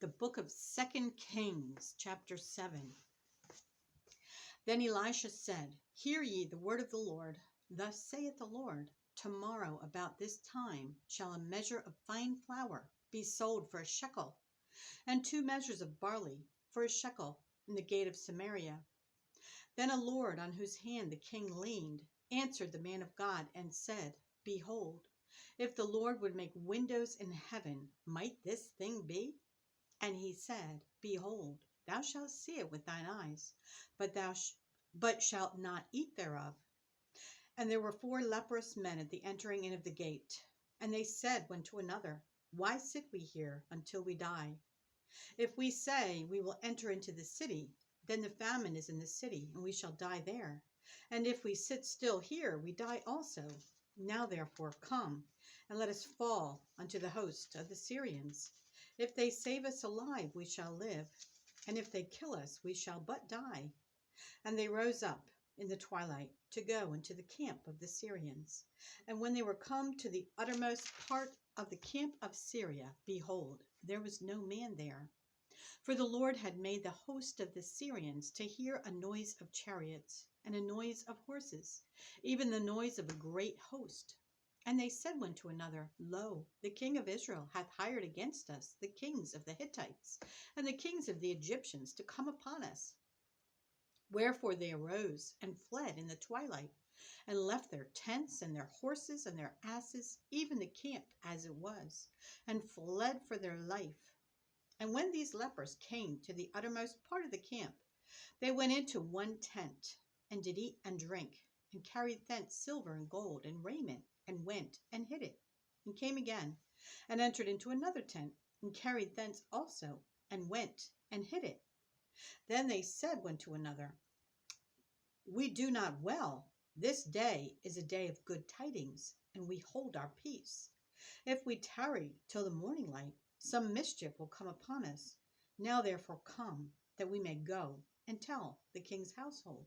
The book of 2 Kings, chapter 7. Then Elisha said, Hear ye the word of the Lord. Thus saith the Lord, Tomorrow about this time shall a measure of fine flour be sold for a shekel, and 2 measures of barley for a shekel in the gate of Samaria. Then a Lord on whose hand the king leaned answered the man of God and said, Behold, if the Lord would make windows in heaven, might this thing be? And he said, Behold, thou shalt see it with thine eyes, but shalt not eat thereof. And there were 4 leprous men at the entering in of the gate. And they said one to another, Why sit we here until we die? If we say, We will enter into the city, then the famine is in the city, and we shall die there. And if we sit still here, we die also. Now therefore come, and let us fall unto the host of the Syrians. If they save us alive, we shall live, and if they kill us, we shall but die. And they rose up in the twilight to go into the camp of the Syrians. And when they were come to the uttermost part of the camp of Syria, behold, there was no man there. For the Lord had made the host of the Syrians to hear a noise of chariots and a noise of horses, even the noise of a great host. And they said one to another, Lo, the king of Israel hath hired against us the kings of the Hittites and the kings of the Egyptians to come upon us. Wherefore they arose and fled in the twilight, and left their tents and their horses and their asses, even the camp as it was, and fled for their life. And when these lepers came to the uttermost part of the camp, they went into one tent, and did eat and drink, and carried thence silver and gold and raiment, and went and hid it, and came again, and entered into another tent, and carried thence also, and went and hid it. Then they said one to another, We do not well. This day is a day of good tidings, and we hold our peace. If we tarry till the morning light, some mischief will come upon us. Now therefore come, that we may go and tell the king's household.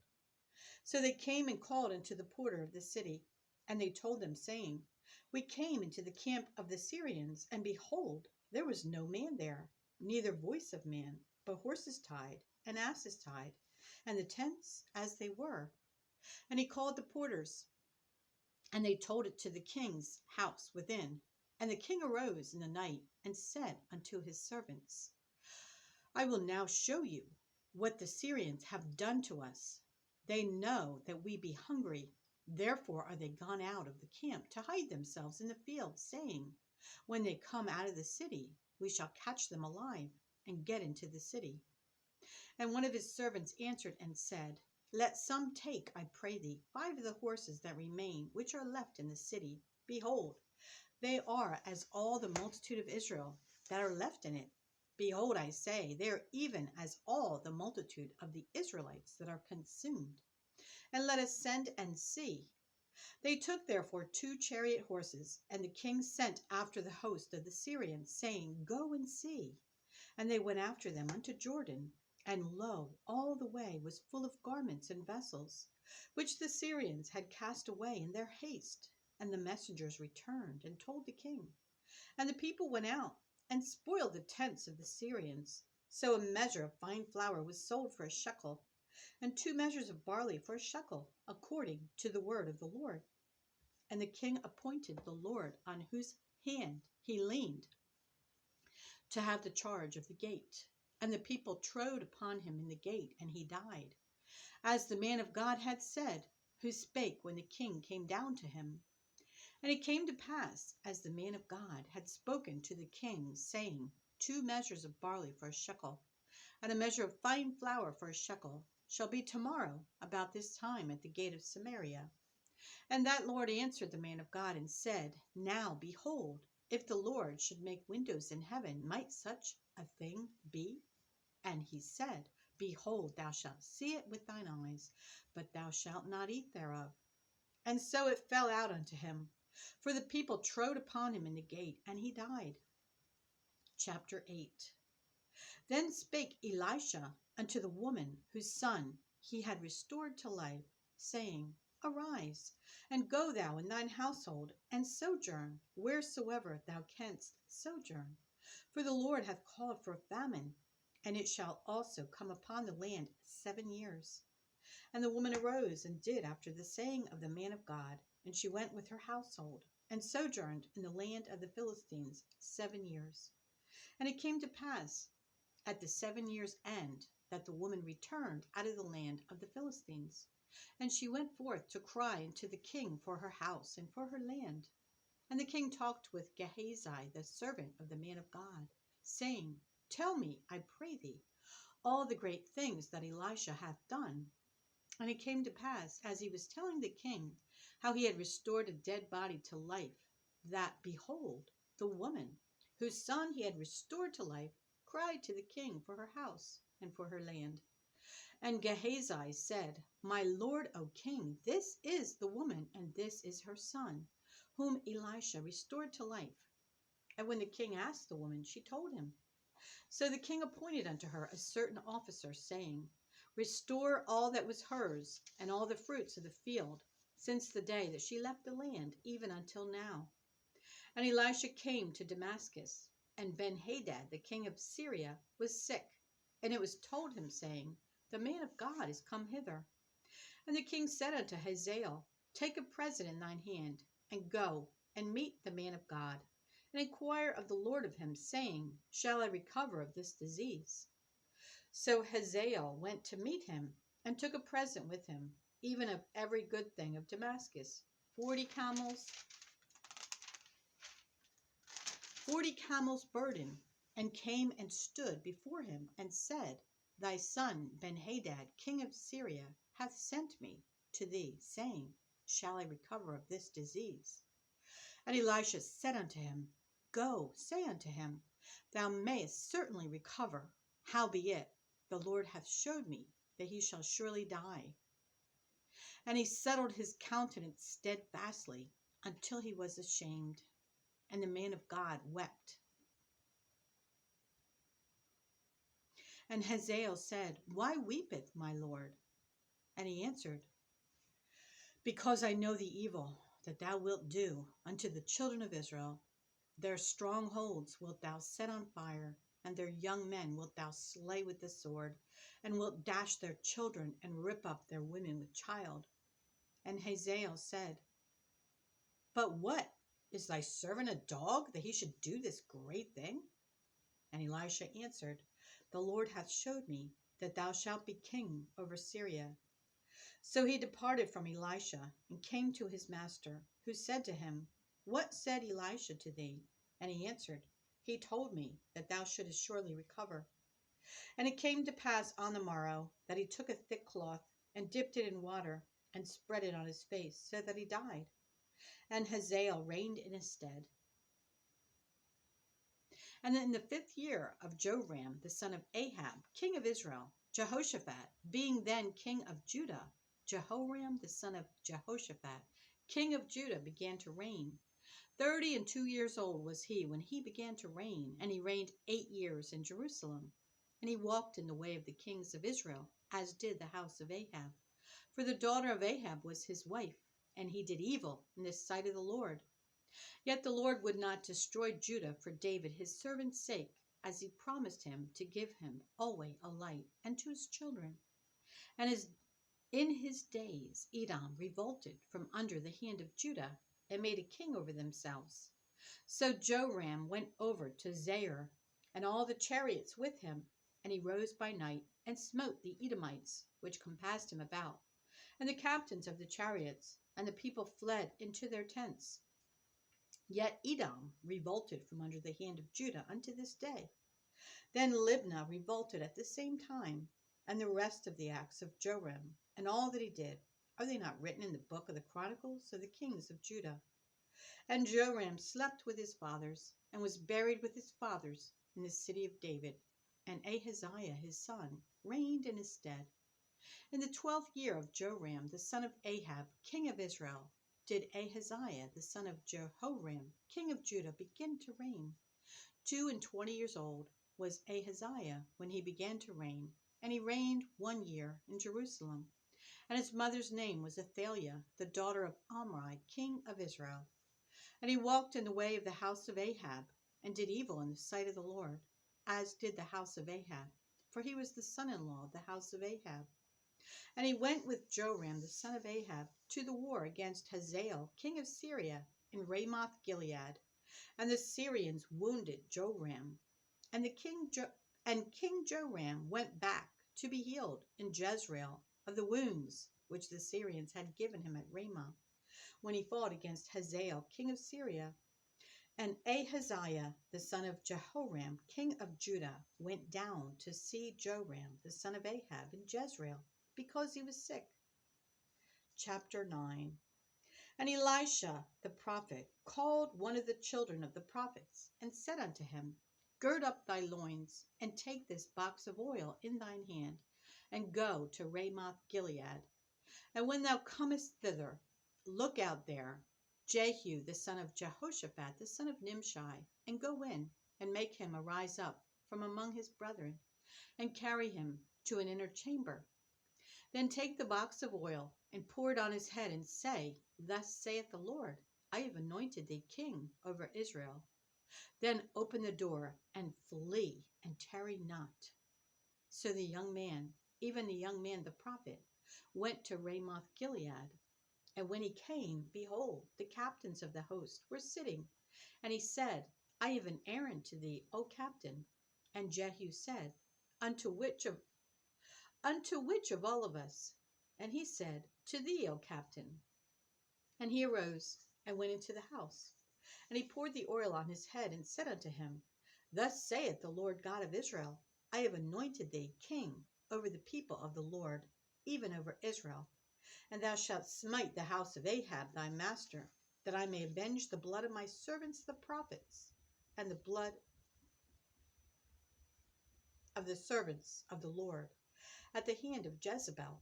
So they came and called unto the porter of the city, and they told them, saying, We came into the camp of the Syrians, and behold, there was no man there, neither voice of man, but horses tied, and asses tied, and the tents as they were. And he called the porters, and they told it to the king's house within. And the king arose in the night, and said unto his servants, I will now show you what the Syrians have done to us. They know that we be hungry. Therefore are they gone out of the camp to hide themselves in the field, saying, When they come out of the city, we shall catch them alive, and get into the city. And one of his servants answered and said, Let some take, I pray thee, 5 of the horses that remain, which are left in the city. Behold, they are as all the multitude of Israel that are left in it. Behold, I say, they are even as all the multitude of the Israelites that are consumed. And let us send and see. They took therefore 2 chariot horses, and the king sent after the host of the Syrians, saying, Go and see. And they went after them unto Jordan. And lo, all the way was full of garments and vessels, which the Syrians had cast away in their haste. And the messengers returned and told the king. And the people went out and spoiled the tents of the Syrians. So a measure of fine flour was sold for a shekel, and 2 measures of barley for a shekel, according to the word of the Lord. And the king appointed the Lord on whose hand he leaned to have the charge of the gate. And the people trode upon him in the gate, and he died, as the man of God had said, who spake when the king came down to him. And it came to pass, as the man of God had spoken to the king, saying, 2 measures of barley for a shekel, and a measure of fine flour for a shekel, shall be tomorrow about this time at the gate of Samaria. And that Lord answered the man of God and said, Now, behold, if the Lord should make windows in heaven, might such a thing be? And he said, Behold, thou shalt see it with thine eyes, but thou shalt not eat thereof. And so it fell out unto him, for the people trode upon him in the gate, and he died. Chapter 8. Then spake Elisha unto the woman whose son he had restored to life, saying, Arise, and go thou in thine household, and sojourn wheresoever thou canst sojourn. For the Lord hath called for a famine, and it shall also come upon the land 7 years. And the woman arose and did after the saying of the man of God, and she went with her household, and sojourned in the land of the Philistines 7 years. And it came to pass at the 7 years' end that the woman returned out of the land of the Philistines. And she went forth to cry unto the king for her house and for her land. And the king talked with Gehazi, the servant of the man of God, saying, Tell me, I pray thee, all the great things that Elisha hath done. And it came to pass, as he was telling the king how he had restored a dead body to life, that, behold, the woman, whose son he had restored to life, cried to the king for her house and for her land. And Gehazi said, My lord, O king, this is the woman, and this is her son, whom Elisha restored to life. And when the king asked the woman, she told him. So the king appointed unto her a certain officer, saying, Restore all that was hers, and all the fruits of the field, since the day that she left the land, even until now. And Elisha came to Damascus, and Ben-Hadad, the king of Syria, was sick. And it was told him, saying, The man of God is come hither. And the king said unto Hazael, Take a present in thine hand, and go, and meet the man of God, and inquire of the Lord of him, saying, Shall I recover of this disease? So Hazael went to meet him, and took a present with him, even of every good thing of Damascus, 40 camels burden, and came and stood before him, and said, Thy son Ben-Hadad, king of Syria, hath sent me to thee, saying, Shall I recover of this disease? And Elisha said unto him, Go, say unto him, Thou mayest certainly recover. Howbeit, the Lord hath showed me that he shall surely die. And he settled his countenance steadfastly until he was ashamed. And the man of God wept. And Hazael said, Why weepeth my Lord? And he answered, Because I know the evil that thou wilt do unto the children of Israel. Their strongholds wilt thou set on fire, and their young men wilt thou slay with the sword, and wilt dash their children, and rip up their women with child. And Hazael said, But what? Is thy servant a dog, that he should do this great thing? And Elisha answered, The Lord hath showed me that thou shalt be king over Syria. So he departed from Elisha, and came to his master, who said to him, What said Elisha to thee? And he answered, He told me that thou shouldest surely recover. And it came to pass on the morrow that he took a thick cloth, and dipped it in water, and spread it on his face, so that he died. And Hazael reigned in his stead. And in the 5th year of Joram, the son of Ahab, king of Israel, Jehoshaphat, being then king of Judah, Jehoram, the son of Jehoshaphat, king of Judah, began to reign. 32 years old was he when he began to reign, and he reigned 8 years in Jerusalem. And he walked in the way of the kings of Israel, as did the house of Ahab. For the daughter of Ahab was his wife, and he did evil in the sight of the Lord. Yet the Lord would not destroy Judah for David his servant's sake, as he promised him to give him always a light, and to his children. And in his days Edom revolted from under the hand of Judah, and made a king over themselves. So Joram went over to Zair, and all the chariots with him, and he rose by night, and smote the Edomites, which compassed him about, and the captains of the chariots, and the people fled into their tents. Yet Edom revolted from under the hand of Judah unto this day. Then Libnah revolted at the same time, and the rest of the acts of Joram, and all that he did, are they not written in the book of the Chronicles of the kings of Judah? And Joram slept with his fathers, and was buried with his fathers in the city of David. And Ahaziah his son reigned in his stead. In the 12th year of Joram the son of Ahab, king of Israel, did Ahaziah the son of Jehoram, king of Judah, begin to reign. 22 years old was Ahaziah when he began to reign, and he reigned 1 year in Jerusalem. And his mother's name was Athaliah, the daughter of Omri, king of Israel. And he walked in the way of the house of Ahab, and did evil in the sight of the Lord, as did the house of Ahab, for he was the son-in-law of the house of Ahab. And he went with Joram the son of Ahab to the war against Hazael king of Syria in Ramoth Gilead. And the Syrians wounded Joram. And King Joram went back to be healed in Jezreel of the wounds which the Syrians had given him at Ramoth, when he fought against Hazael king of Syria. And Ahaziah the son of Jehoram king of Judah went down to see Joram the son of Ahab in Jezreel, because he was sick. Chapter 9. And Elisha the prophet called one of the children of the prophets, and said unto him, Gird up thy loins, and take this box of oil in thine hand, and go to Ramoth Gilead. And when thou comest thither, look out there Jehu the son of Jehoshaphat the son of Nimshi, and go in, and make him arise up from among his brethren, and carry him to an inner chamber. Then take the box of oil, and pour it on his head, and say, Thus saith the Lord, I have anointed thee king over Israel. Then open the door, and flee, and tarry not. So the young man, even the young man the prophet, went to Ramoth Gilead. And when he came, behold, the captains of the host were sitting. And he said, I have an errand to thee, O captain. And Jehu said, Unto which of all of us? And he said, To thee, O captain. And he arose and went into the house. And he poured the oil on his head, and said unto him, Thus saith the Lord God of Israel, I have anointed thee king over the people of the Lord, even over Israel. And thou shalt smite the house of Ahab thy master, that I may avenge the blood of my servants the prophets, and the blood of the servants of the Lord, at the hand of Jezebel.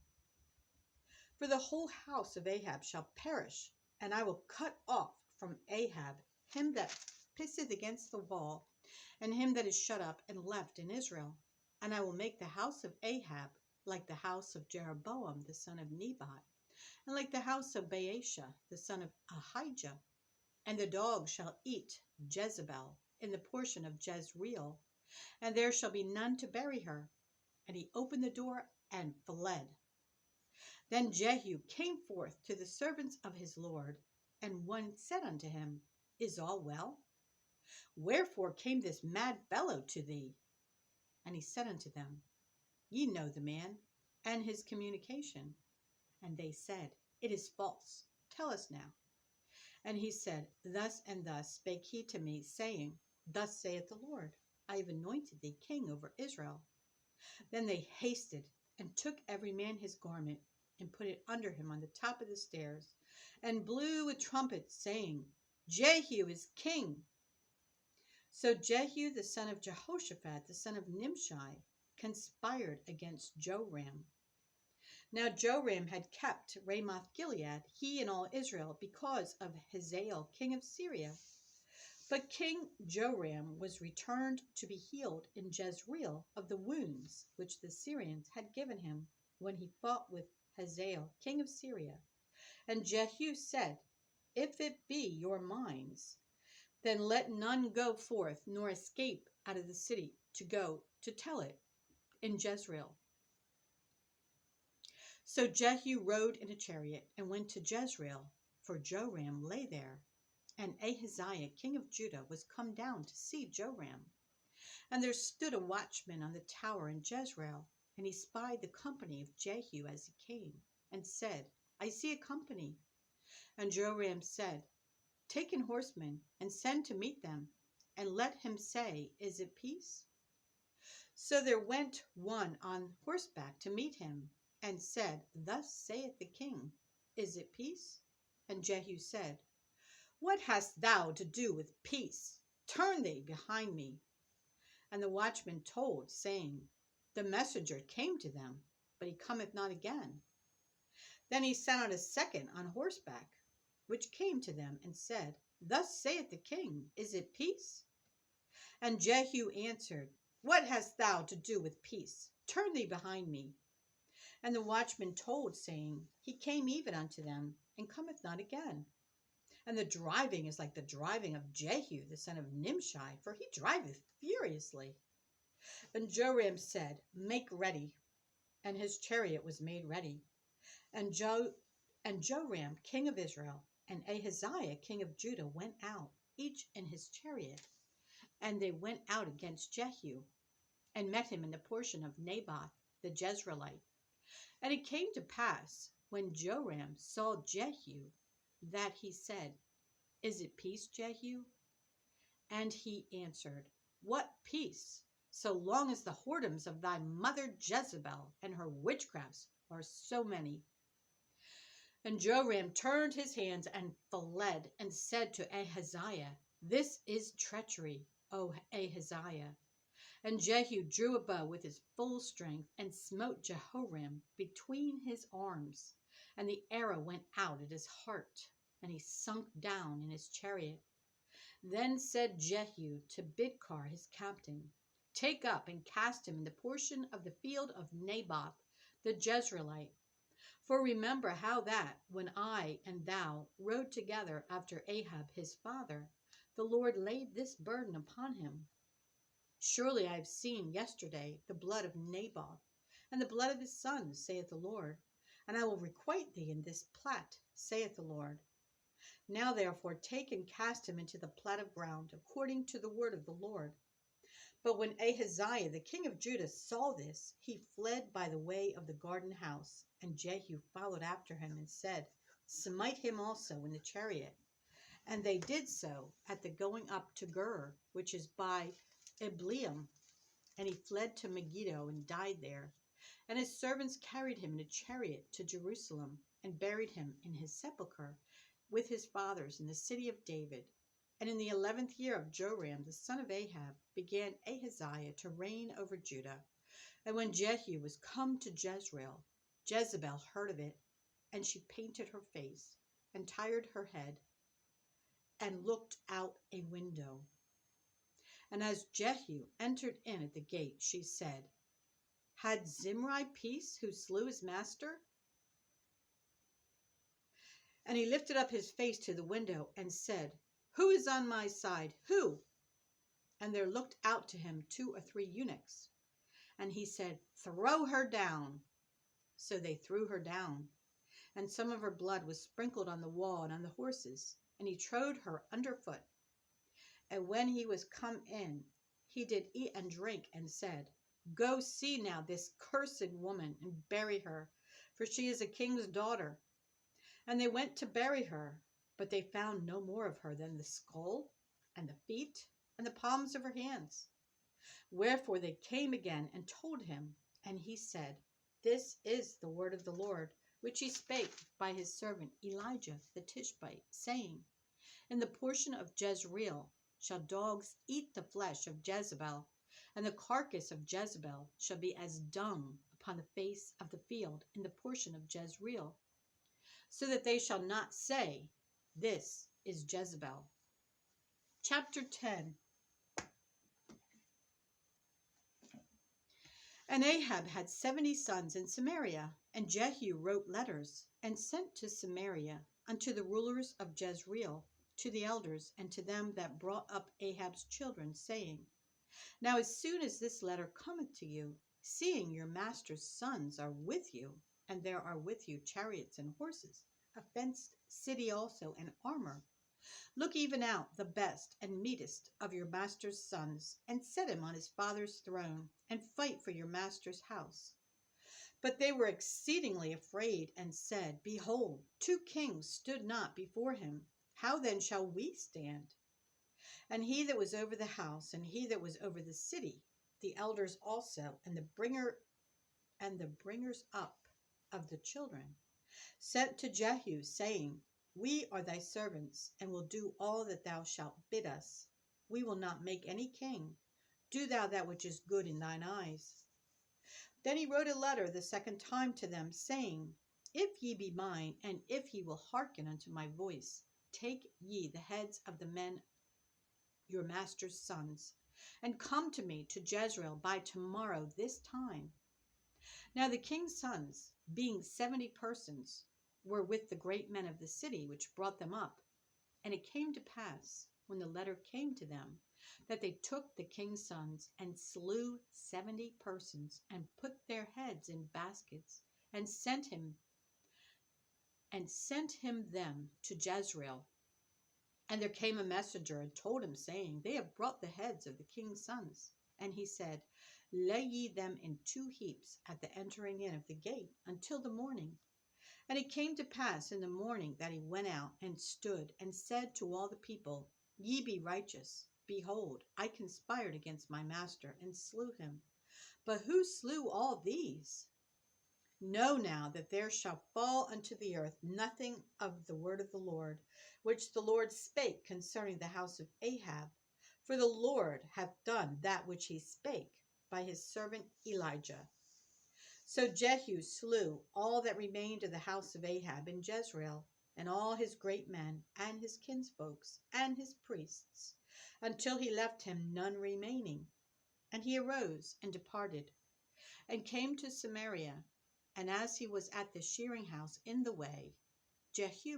For the whole house of Ahab shall perish, and I will cut off from Ahab him that pisseth against the wall, and him that is shut up and left in Israel. And I will make the house of Ahab like the house of Jeroboam the son of Nebat, and like the house of Baasha the son of Ahijah. And the dog shall eat Jezebel in the portion of Jezreel, and there shall be none to bury her. And he opened the door and fled. Then Jehu came forth to the servants of his Lord, and one said unto him, Is all well? Wherefore came this mad fellow to thee? And he said unto them, Ye know the man, and his communication. And they said, It is false. Tell us now. And he said, Thus and thus spake he to me, saying, Thus saith the Lord, I have anointed thee king over Israel. Then they hasted, and took every man his garment, and put it under him on the top of the stairs, and blew with trumpets, saying, Jehu is king. So Jehu the son of Jehoshaphat the son of Nimshi conspired against Joram. Now Joram had kept Ramoth Gilead, he and all Israel, because of Hazael king of Syria. But King Joram was returned to be healed in Jezreel of the wounds which the Syrians had given him when he fought with Hazael king of Syria. And Jehu said, If it be your minds, then let none go forth nor escape out of the city to go to tell it in Jezreel. So Jehu rode in a chariot and went to Jezreel, for Joram lay there. And Ahaziah king of Judah was come down to see Joram. And there stood a watchman on the tower in Jezreel, and he spied the company of Jehu as he came, and said, I see a company. And Joram said, Take an horseman, and send to meet them, and let him say, Is it peace? So there went one on horseback to meet him, and said, Thus saith the king, Is it peace? And Jehu said, What hast thou to do with peace? Turn thee behind me. And the watchman told, saying, The messenger came to them, but he cometh not again. Then he sent out a second on horseback, which came to them, and said, Thus saith the king, Is it peace? And Jehu answered, What hast thou to do with peace? Turn thee behind me. And the watchman told, saying, He came even unto them, and cometh not again. And the driving is like the driving of Jehu, the son of Nimshi, for he driveth furiously. And Joram said, Make ready. And his chariot was made ready. And Joram, king of Israel, and Ahaziah, king of Judah, went out, each in his chariot. And they went out against Jehu, and met him in the portion of Naboth the Jezreelite. And it came to pass, when Joram saw Jehu, that he said, Is it peace, Jehu? And he answered, What peace, so long as the whoredoms of thy mother Jezebel and her witchcrafts are so many? And Joram turned his hands and fled, and said to Ahaziah, This is treachery, O Ahaziah. And Jehu drew a bow with his full strength, and smote Jehoram between his arms. And the arrow went out at his heart, and he sunk down in his chariot. Then said Jehu to Bidkar his captain, Take up and cast him in the portion of the field of Naboth the Jezreelite. For remember how that, when I and thou rode together after Ahab his father, the Lord laid this burden upon him. Surely I have seen yesterday the blood of Naboth, and the blood of his sons, saith the Lord, and I will requite thee in this plat, saith the Lord. Now therefore take and cast him into the plat of ground, according to the word of the Lord. But when Ahaziah the king of Judah saw this, he fled by the way of the garden house, and Jehu followed after him and said, Smite him also in the chariot. And they did so at the going up to Gur, which is by Ibleam, and he fled to Megiddo and died there. And his servants carried him in a chariot to Jerusalem, and buried him in his sepulchre with his fathers in the city of David. And in the 11th year of Joram the son of Ahab began Ahaziah to reign over Judah. And when Jehu was come to Jezreel, Jezebel heard of it, and she painted her face, and tired her head, and looked out a window. And as Jehu entered in at the gate, she said, Had Zimri peace, who slew his master? And he lifted up his face to the window and said, Who is on my side? Who? And there looked out to him 2 or 3 eunuchs. And he said, Throw her down. So they threw her down. And some of her blood was sprinkled on the wall and on the horses. And he trode her underfoot. And when he was come in, he did eat and drink, and said, Go see now this cursed woman, and bury her, for she is a king's daughter. And they went to bury her, but they found no more of her than the skull, and the feet, and the palms of her hands. Wherefore they came again and told him, and he said, This is the word of the Lord, which he spake by his servant Elijah the Tishbite, saying, In the portion of Jezreel shall dogs eat the flesh of Jezebel, and the carcass of Jezebel shall be as dung upon the face of the field in the portion of Jezreel, so that they shall not say, This is Jezebel. Chapter 10. And Ahab had 70 sons in Samaria, and Jehu wrote letters, and sent to Samaria unto the rulers of Jezreel, to the elders, and to them that brought up Ahab's children, saying, Now as soon as this letter cometh to you, seeing your master's sons are with you, and there are with you chariots and horses, a fenced city also, and armor, look even out the best and meetest of your master's sons, and set him on his father's throne, and fight for your master's house. But they were exceedingly afraid, and said, Behold, 2 kings stood not before him. How then shall we stand? And he that was over the house, and he that was over the city, the elders also, and the bringers up of the children, sent to Jehu, saying, We are thy servants, and will do all that thou shalt bid us. We will not make any king. Do thou that which is good in thine eyes. Then he wrote a letter the second time to them, saying, If ye be mine, and if ye will hearken unto my voice, take ye the heads of the men your master's sons, and come to me to Jezreel by tomorrow this time. Now the king's sons, being 70 persons, were with the great men of the city which brought them up. And it came to pass, when the letter came to them, that they took the king's sons and slew 70 persons and put their heads in baskets and sent him them to Jezreel. And there came a messenger and told him, saying, They have brought the heads of the king's sons. And he said, Lay ye them in 2 heaps at the entering in of the gate until the morning. And it came to pass in the morning that he went out and stood and said to all the people, Ye be righteous. Behold, I conspired against my master and slew him. But who slew all these? Know now that there shall fall unto the earth nothing of the word of the Lord, which the Lord spake concerning the house of Ahab. For the Lord hath done that which he spake by his servant Elijah. So Jehu slew all that remained of the house of Ahab in Jezreel, and all his great men, and his kinsfolks, and his priests, until he left him none remaining. And he arose and departed, and came to Samaria. And as he was at the shearing house in the way, Jehu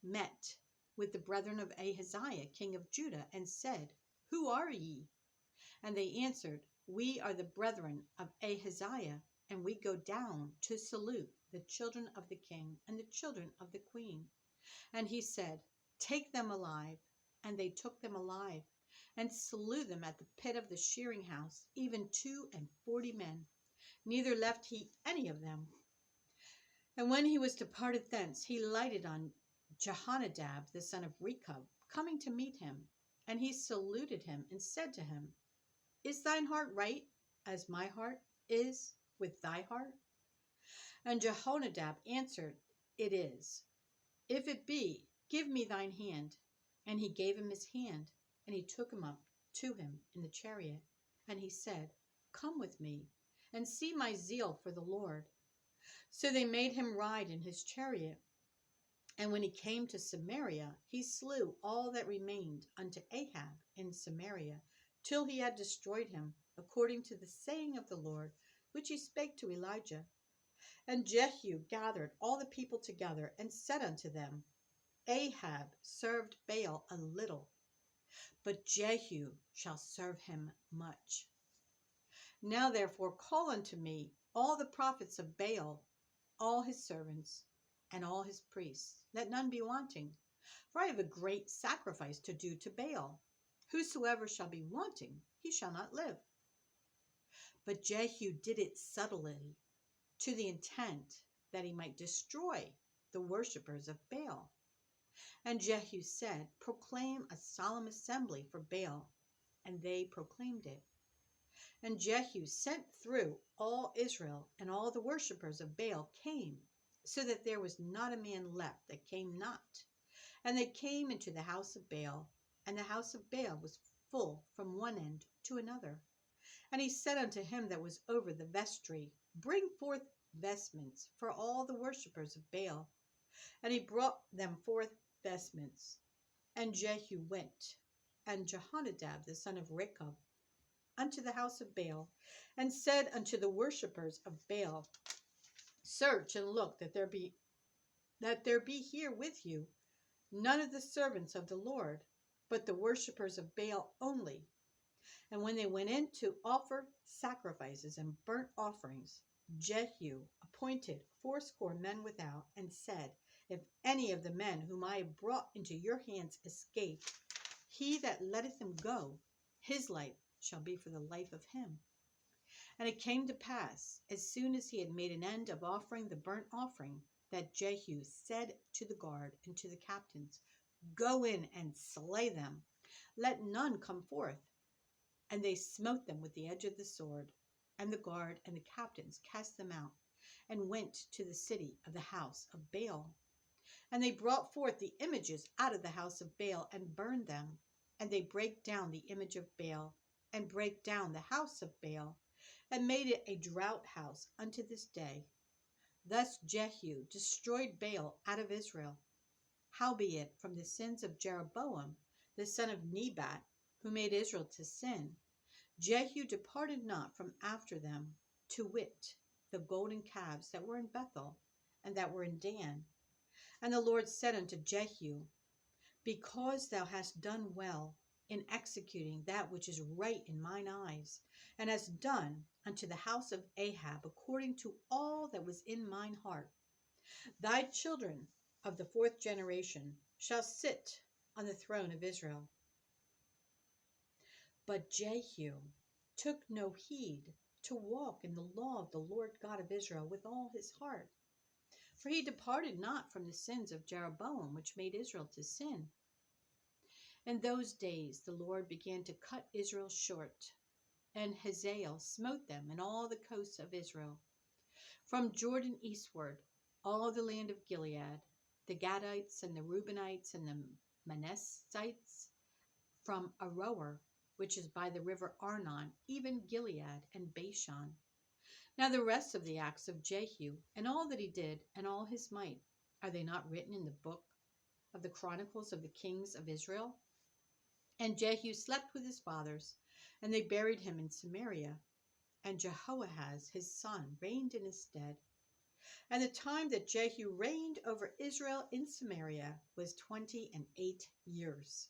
met with the brethren of Ahaziah, king of Judah, and said, Who are ye? And they answered, We are the brethren of Ahaziah, and we go down to salute the children of the king and the children of the queen. And he said, Take them alive. And they took them alive, and slew them at the pit of the shearing house, even 42 men. Neither left he any of them. And when he was departed thence, he lighted on Jehonadab, the son of Rechab, coming to meet him. And he saluted him and said to him, Is thine heart right, as my heart is with thy heart? And Jehonadab answered, It is. If it be, give me thine hand. And he gave him his hand, and he took him up to him in the chariot. And he said, Come with me, and see my zeal for the Lord. So they made him ride in his chariot. And when he came to Samaria, he slew all that remained unto Ahab in Samaria, till he had destroyed him, according to the saying of the Lord, which he spake to Elijah. And Jehu gathered all the people together, and said unto them, Ahab served Baal a little, but Jehu shall serve him much. Now therefore call unto me all the prophets of Baal, all his servants, and all his priests. Let none be wanting, for I have a great sacrifice to do to Baal. Whosoever shall be wanting, he shall not live. But Jehu did it subtly, to the intent that he might destroy the worshippers of Baal. And Jehu said, Proclaim a solemn assembly for Baal. And they proclaimed it. And Jehu sent through all Israel, and all the worshippers of Baal came, so that there was not a man left that came not. And they came into the house of Baal, and the house of Baal was full from one end to another. And he said unto him that was over the vestry, Bring forth vestments for all the worshippers of Baal. And he brought them forth vestments. And Jehu went, and Jehonadab the son of Rechab, unto the house of Baal, and said unto the worshippers of Baal, Search and look that there be here with you none of the servants of the Lord, but the worshippers of Baal only. And when they went in to offer sacrifices and burnt offerings, Jehu appointed 80 men without, and said, If any of the men whom I have brought into your hands escape, he that letteth him go, his life shall be for the life of him. And it came to pass, as soon as he had made an end of offering the burnt offering, that Jehu said to the guard and to the captains, Go in and slay them, let none come forth. And they smote them with the edge of the sword. And the guard and the captains cast them out, and went to the city of the house of Baal. And they brought forth the images out of the house of Baal, and burned them. And they brake down the image of Baal, and brake down the house of Baal, and made it a draught house unto this day. Thus Jehu destroyed Baal out of Israel. Howbeit, from the sins of Jeroboam, the son of Nebat, who made Israel to sin, Jehu departed not from after them, to wit, the golden calves that were in Bethel, and that were in Dan. And the Lord said unto Jehu, because thou hast done well in executing that which is right in mine eyes, and hast done unto the house of Ahab according to all that was in mine heart, thy children of the fourth generation shall sit on the throne of Israel. But Jehu took no heed to walk in the law of the Lord God of Israel with all his heart, for he departed not from the sins of Jeroboam, which made Israel to sin. In those days the Lord began to cut Israel short, and Hazael smote them in all the coasts of Israel, from Jordan eastward, all the land of Gilead, the Gadites and the Reubenites and the Manassites, from Aroer, which is by the river Arnon, even Gilead and Bashan. Now the rest of the acts of Jehu, and all that he did, and all his might, are they not written in the book of the Chronicles of the kings of Israel? And Jehu slept with his fathers, and they buried him in Samaria. And Jehoahaz his son reigned in his stead. And the time that Jehu reigned over Israel in Samaria was 28 years.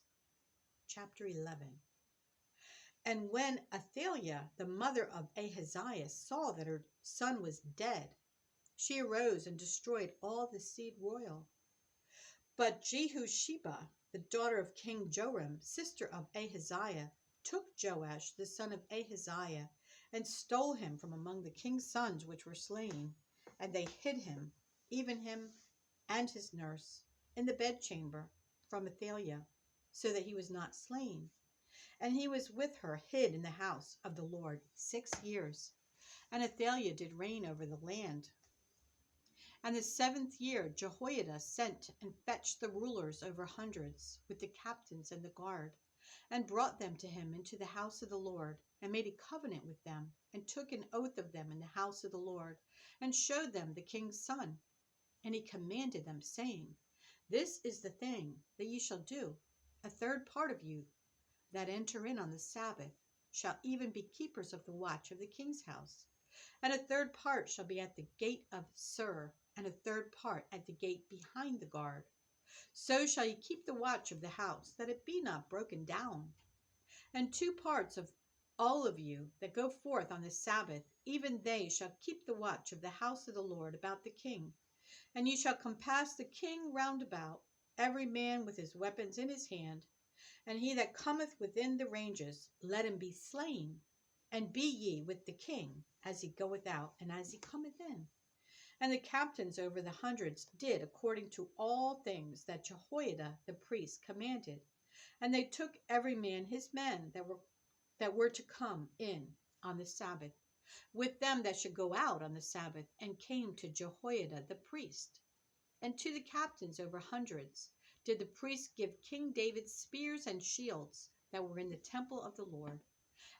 Chapter 11. And when Athaliah, the mother of Ahaziah, saw that her son was dead, she arose and destroyed all the seed royal. But Jehosheba, the daughter of King Joram, sister of Ahaziah, took Joash the son of Ahaziah, and stole him from among the king's sons which were slain. And they hid him, even him and his nurse, in the bedchamber from Athaliah, so that he was not slain. And he was with her hid in the house of the Lord 6 years. And Athaliah did reign over the land. And the 7th year Jehoiada sent and fetched the rulers over hundreds, with the captains and the guard, and brought them to him into the house of the Lord, and made a covenant with them, and took an oath of them in the house of the Lord, and showed them the king's son. And he commanded them, saying, this is the thing that ye shall do. A third part of you that enter in on the Sabbath shall even be keepers of the watch of the king's house. And a third part shall be at the gate of Sur, and a third part at the gate behind the guard. So shall ye keep the watch of the house, that it be not broken down. And 2 parts of all of you that go forth on the Sabbath, even they shall keep the watch of the house of the Lord about the king. And ye shall compass the king round about, every man with his weapons in his hand. And he that cometh within the ranges, let him be slain. And be ye with the king, as he goeth out, and as he cometh in. And the captains over the hundreds did according to all things that Jehoiada the priest commanded. And they took every man his men that were to come in on the Sabbath, with them that should go out on the Sabbath, and came to Jehoiada the priest. And to the captains over hundreds did the priest give King David spears and shields that were in the temple of the Lord.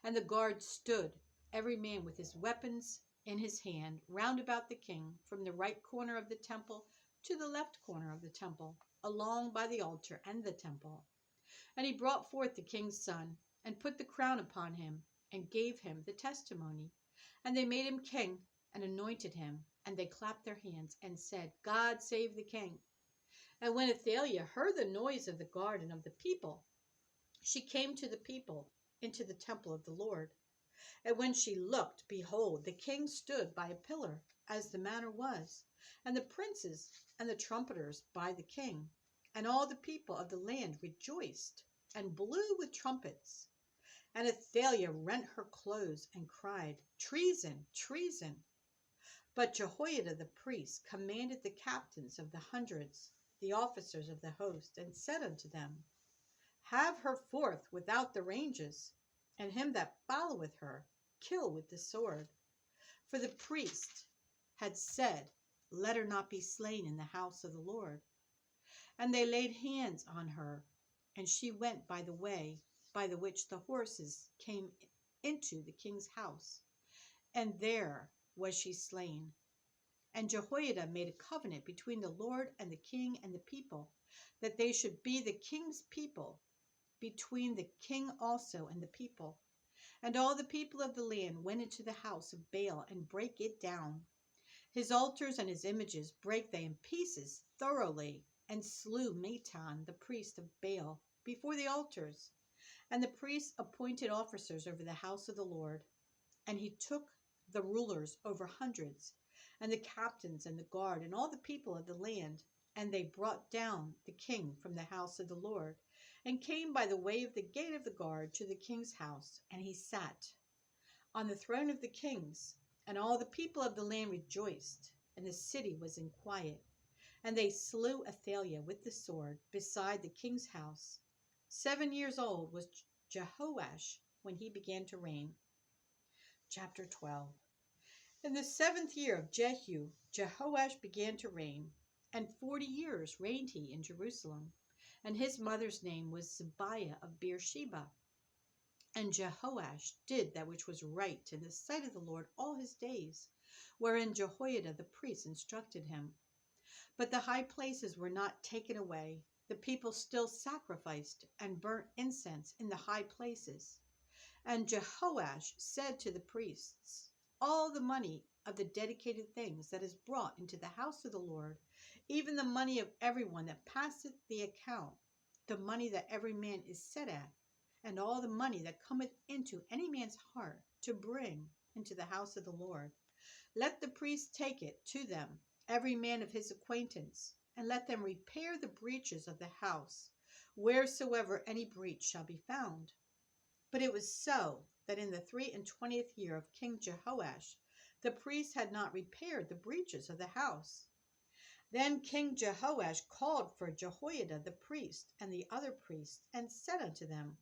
And the guard stood, every man with his weapons in his hand, round about the king, from the right corner of the temple to the left corner of the temple, along by the altar and the temple. And he brought forth the king's son, and put the crown upon him, and gave him the testimony. And they made him king, and anointed him, and they clapped their hands, and said, God save the king. And when Athaliah heard the noise of the guard and of the people, she came to the people into the temple of the Lord. And when she looked, behold, the king stood by a pillar, as the manner was, and the princes and the trumpeters by the king. And all the people of the land rejoiced, and blew with trumpets. And Athaliah rent her clothes, and cried, treason, treason. But Jehoiada the priest commanded the captains of the hundreds, the officers of the host, and said unto them, have her forth without the ranges, and him that followeth her kill with the sword. For the priest had said, let her not be slain in the house of the Lord. And they laid hands on her, and she went by the way by the which the horses came into the king's house, and there was she slain. And Jehoiada made a covenant between the Lord and the king and the people, that they should be the king's people, between the king also and the people. And all the people of the land went into the house of Baal and brake it down. His altars and his images brake they in pieces thoroughly, and slew Matan, the priest of Baal, before the altars. And the priests appointed officers over the house of the Lord. And he took the rulers over hundreds, and the captains and the guard, and all the people of the land. And they brought down the king from the house of the Lord, and came by the way of the gate of the guard to the king's house. And he sat on the throne of the kings. And all the people of the land rejoiced, and the city was in quiet. And they slew Athaliah with the sword beside the king's house. 7 years old was Jehoash when he began to reign. Chapter 12. In the 7th year of Jehu, Jehoash began to reign, and 40 years reigned he in Jerusalem. And his mother's name was Zibiah of Beersheba. And Jehoash did that which was right in the sight of the Lord all his days, wherein Jehoiada the priest instructed him. But the high places were not taken away. The people still sacrificed and burnt incense in the high places. And Jehoash said to the priests, all the money of the dedicated things that is brought into the house of the Lord, even the money of everyone that passeth the account, the money that every man is set at, and all the money that cometh into any man's heart to bring into the house of the Lord, let the priests take it to them, every man of his acquaintance, and let them repair the breaches of the house, wheresoever any breach shall be found. But it was so that in the 23rd year of King Jehoash, the priests had not repaired the breaches of the house. Then King Jehoash called for Jehoiada the priest and the other priests, and said unto them,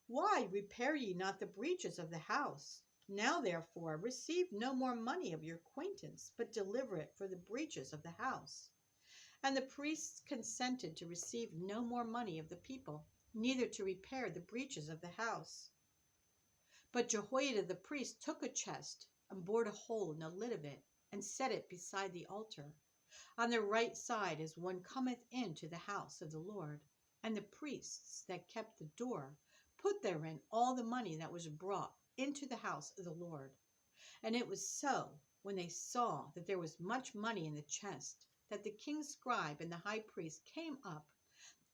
why repair ye not the breaches of the house? Now therefore receive no more money of your acquaintance, but deliver it for the breaches of the house. And the priests consented to receive no more money of the people, neither to repair the breaches of the house. But Jehoiada the priest took a chest, and bored a hole in the lid of it, and set it beside the altar, on the right side as one cometh into the house of the Lord. And the priests that kept the door put therein all the money that was brought into the house of the Lord. And it was so, when they saw that there was much money in the chest, that the king's scribe and the high priest came up,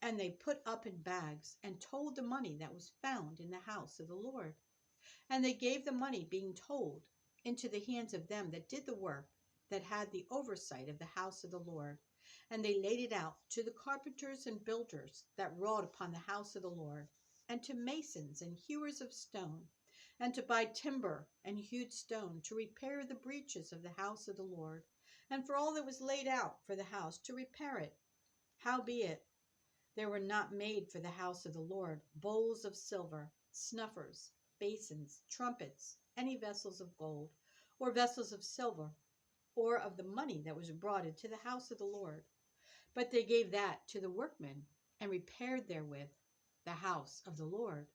and they put up in bags, and told the money that was found in the house of the Lord. And they gave the money, being told, into the hands of them that did the work, that had the oversight of the house of the Lord. And they laid it out to the carpenters and builders that wrought upon the house of the Lord, and to masons and hewers of stone, and to buy timber and hewed stone, to repair the breaches of the house of the Lord, and for all that was laid out for the house, to repair it. Howbeit, there were not made for the house of the Lord bowls of silver, snuffers, basins, trumpets, any vessels of gold, or vessels of silver, or of the money that was brought into the house of the Lord. But they gave that to the workmen, and repaired therewith the house of the Lord.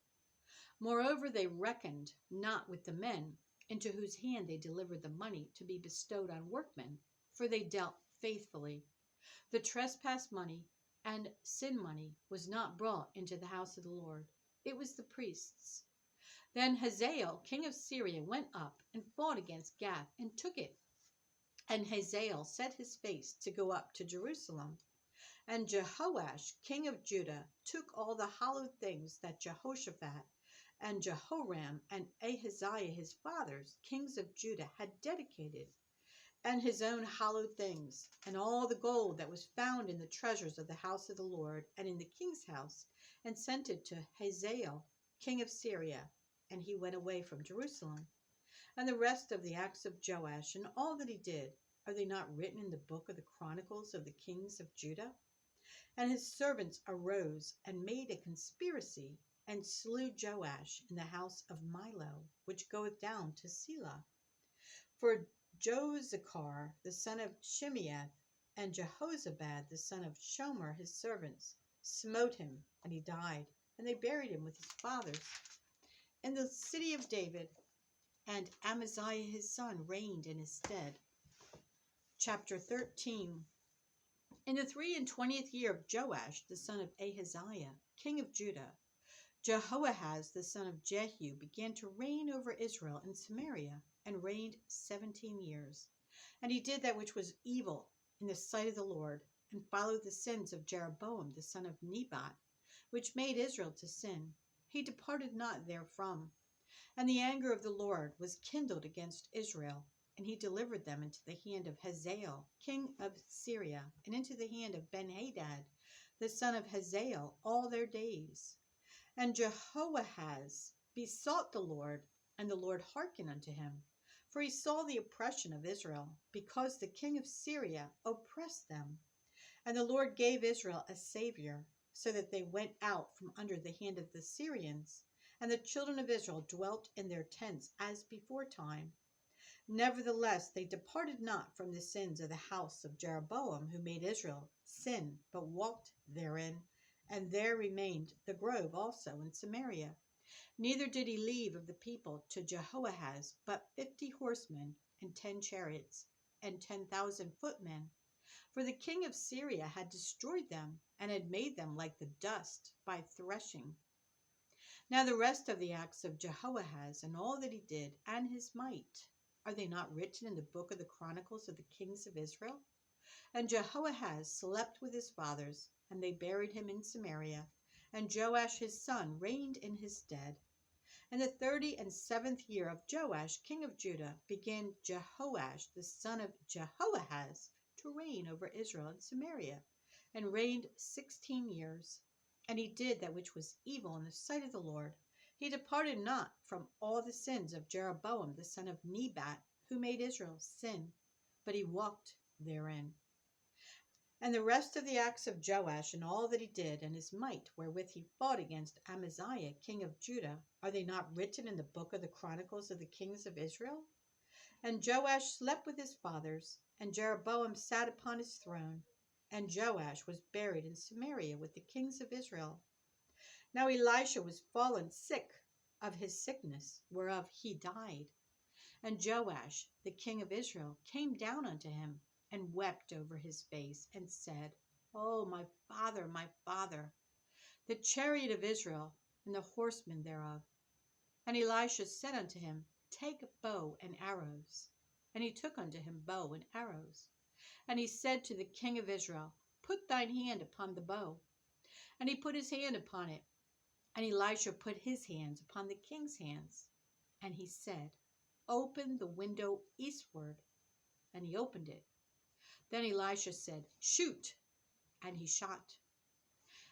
Moreover, they reckoned not with the men, into whose hand they delivered the money to be bestowed on workmen, for they dealt faithfully. The trespass money and sin money was not brought into the house of the Lord. It was the priests. Then Hazael, king of Syria, went up and fought against Gath, and took it. And Hazael set his face to go up to Jerusalem. And Jehoash, king of Judah, took all the hallowed things that Jehoshaphat and Jehoram and Ahaziah his fathers, kings of Judah, had dedicated, and his own hallowed things, and all the gold that was found in the treasures of the house of the Lord and in the king's house, and sent it to Hazael, king of Syria, and he went away from Jerusalem. And the rest of the acts of Joash and all that he did, are they not written in the book of the Chronicles of the kings of Judah? And his servants arose and made a conspiracy, and slew Joash in the house of Milo, which goeth down to Selah. For Jozachar the son of Shimeath, and Jehozabad the son of Shomer his servants, smote him, and he died. And they buried him with his fathers in the city of David. And Amaziah his son reigned in his stead. Chapter 13. In the 23rd year of Joash the son of Ahaziah, king of Judah, Jehoahaz the son of Jehu began to reign over Israel and Samaria, and reigned 17 years. And he did that which was evil in the sight of the Lord, and followed the sins of Jeroboam the son of Nebat, which made Israel to sin. He departed not therefrom. And the anger of the Lord was kindled against Israel, and he delivered them into the hand of Hazael, king of Syria, and into the hand of Benhadad, the son of Hazael, all their days. And Jehoahaz besought the Lord, and the Lord hearkened unto him. For he saw the oppression of Israel, because the king of Syria oppressed them. And the Lord gave Israel a savior, so that they went out from under the hand of the Syrians, and the children of Israel dwelt in their tents as beforetime. Nevertheless, they departed not from the sins of the house of Jeroboam, who made Israel sin, but walked therein, and there remained the grove also in Samaria. Neither did he leave of the people to Jehoahaz but 50 horsemen, and 10 chariots, and 10,000 footmen. For the king of Syria had destroyed them, and had made them like the dust by threshing. Now the rest of the acts of Jehoahaz, and all that he did, and his might, are they not written in the book of the Chronicles of the kings of Israel? And Jehoahaz slept with his fathers, and they buried him in Samaria. And Joash his son reigned in his stead. In the 37th year of Joash king of Judah began Jehoash the son of Jehoahaz to reign over Israel and Samaria, and reigned 16 years. And he did that which was evil in the sight of the Lord. He departed not from all the sins of Jeroboam the son of Nebat, who made Israel sin, but he walked therein. And the rest of the acts of Joash, and all that he did, and his might wherewith he fought against Amaziah king of Judah, are they not written in the book of the Chronicles of the kings of Israel? And Joash slept with his fathers, and Jeroboam sat upon his throne, and Joash was buried in Samaria with the kings of Israel. Now Elisha was fallen sick of his sickness, whereof he died. And Joash the king of Israel came down unto him, and wept over his face, and said, O my father, the chariot of Israel, and the horsemen thereof. And Elisha said unto him, Take bow and arrows. And he took unto him bow and arrows. And he said to the king of Israel, Put thine hand upon the bow. And he put his hand upon it. And Elisha put his hands upon the king's hands. And he said, Open the window eastward. And he opened it. Then Elisha said, Shoot. And he shot.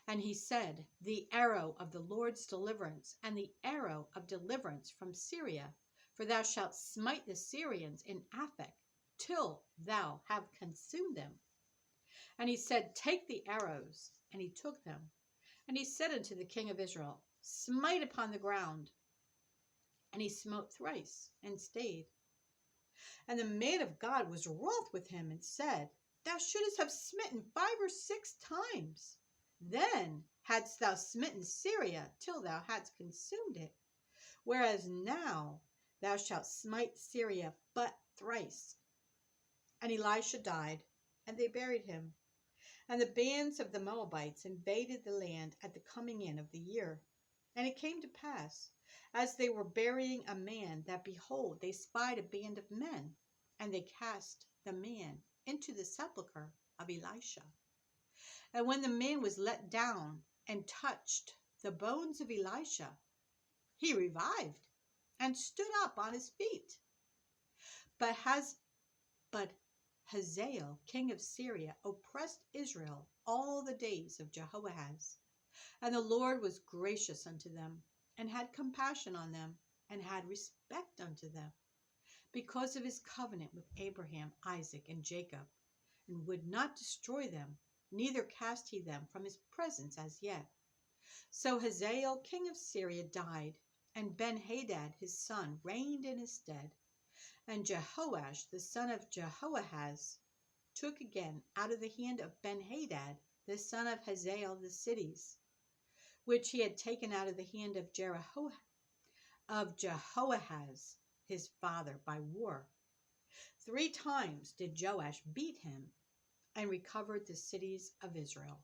And he said, The arrow of the Lord's deliverance, and the arrow of deliverance from Syria, for thou shalt smite the Syrians in Aphek, till thou have consumed them. And he said, Take the arrows. And he took them. And he said unto the king of Israel, Smite upon the ground. And he smote thrice, and stayed. And the man of God was wroth with him, and said, Thou shouldest have smitten 5 or 6 times. Then hadst thou smitten Syria, till thou hadst consumed it. Whereas now thou shalt smite Syria but thrice. And Elisha died, and they buried him. And the bands of the Moabites invaded the land at the coming in of the year. And it came to pass, as they were burying a man, that behold, they spied a band of men, and they cast the man into the sepulchre of Elisha. And when the man was let down and touched the bones of Elisha, he revived and stood up on his feet. But Hazael, king of Syria, oppressed Israel all the days of Jehoahaz. And the Lord was gracious unto them, and had compassion on them, and had respect unto them, because of his covenant with Abraham, Isaac, and Jacob, and would not destroy them, neither cast he them from his presence as yet. So Hazael, king of Syria, died, and Benhadad his son reigned in his stead. And Jehoash the son of Jehoahaz took again out of the hand of Benhadad the son of Hazael the cities, which he had taken out of the hand of Jehoahaz his father by war. 3 times did Joash beat him, and recovered the cities of Israel.